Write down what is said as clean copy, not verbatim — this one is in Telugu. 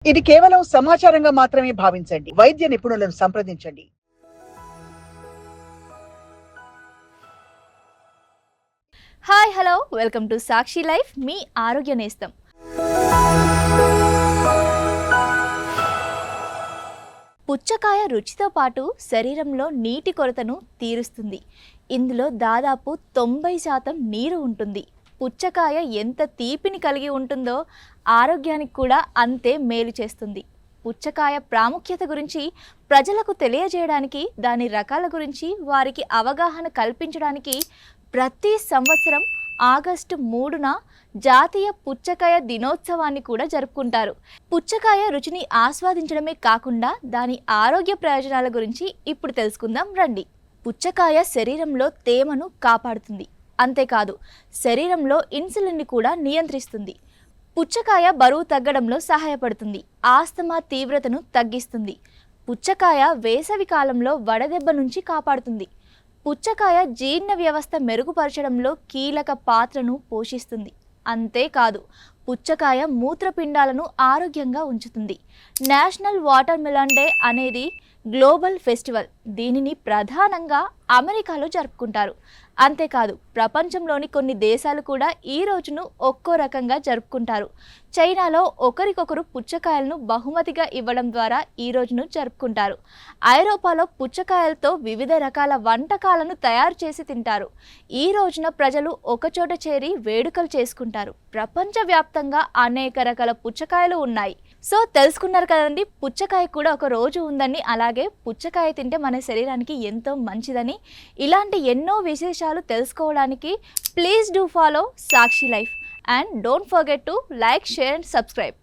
ఇది కేవలం సమాచారంగా మాత్రమే భావించండి. వైద్య నిపుణులను సంప్రదించండి. Hi hello welcome to Sakshi Life, మీ ఆరోగ్య నేస్తం. పుచ్చకాయ రుచితో పాటు శరీరంలో నీటి కొరతను తీరుస్తుంది. ఇందులో దాదాపు 90% నీరు ఉంటుంది. పుచ్చకాయ ఎంత తీపిని కలిగి ఉంటుందో ఆరోగ్యానికి కూడా అంతే మేలు చేస్తుంది. పుచ్చకాయ ప్రాముఖ్యత గురించి ప్రజలకు తెలియజేయడానికి, దాని రకాల గురించి వారికి అవగాహన కల్పించడానికి ప్రతి సంవత్సరం ఆగస్టు 3న జాతీయ పుచ్చకాయ దినోత్సవాన్ని కూడా జరుపుకుంటారు. పుచ్చకాయ రుచిని ఆస్వాదించడమే కాకుండా దాని ఆరోగ్య ప్రయోజనాల గురించి ఇప్పుడు తెలుసుకుందాం రండి. పుచ్చకాయ శరీరంలో తేమను కాపాడుతుంది. అంతేకాదు, శరీరంలో ఇన్సులిన్ని కూడా నియంత్రిస్తుంది. పుచ్చకాయ బరువు తగ్గడంలో సహాయపడుతుంది. ఆస్తమా తీవ్రతను తగ్గిస్తుంది. పుచ్చకాయ వేసవి కాలంలో వడదెబ్బ నుంచి కాపాడుతుంది. పుచ్చకాయ జీర్ణ వ్యవస్థ మెరుగుపరచడంలో కీలక పాత్రను పోషిస్తుంది. అంతేకాదు, పుచ్చకాయ మూత్రపిండాలను ఆరోగ్యంగా ఉంచుతుంది. నేషనల్ వాటర్ మిలన్ డే అనేది గ్లోబల్ ఫెస్టివల్. దీనిని ప్రధానంగా అమెరికాలో జరుపుకుంటారు. అంతేకాదు, ప్రపంచంలోని కొన్ని దేశాలు కూడా ఈ రోజును ఒక్కో రకంగా జరుపుకుంటారు. చైనాలో ఒకరికొకరు పుచ్చకాయలను బహుమతిగా ఇవ్వడం ద్వారా ఈ రోజును జరుపుకుంటారు. ఐరోపాలో పుచ్చకాయలతో వివిధ రకాల వంటకాలను తయారు చేసి తింటారు. ఈ రోజున ప్రజలు ఒకచోట చేరి వేడుకలు చేసుకుంటారు. ప్రపంచవ్యాప్తంగా అనేక రకాల పుచ్చకాయలు ఉన్నాయి. సో తెలుసుకున్నారు కదండి, పుచ్చకాయ కూడా ఒక రోజు ఉందని, అలాగే పుచ్చకాయ తింటే మన శరీరానికి ఎంతో మంచిదని. ఇలాంటి ఎన్నో విశేషాలు తెలుసుకోవడానికి please do follow Sakshi life and don't forget to like, share and subscribe.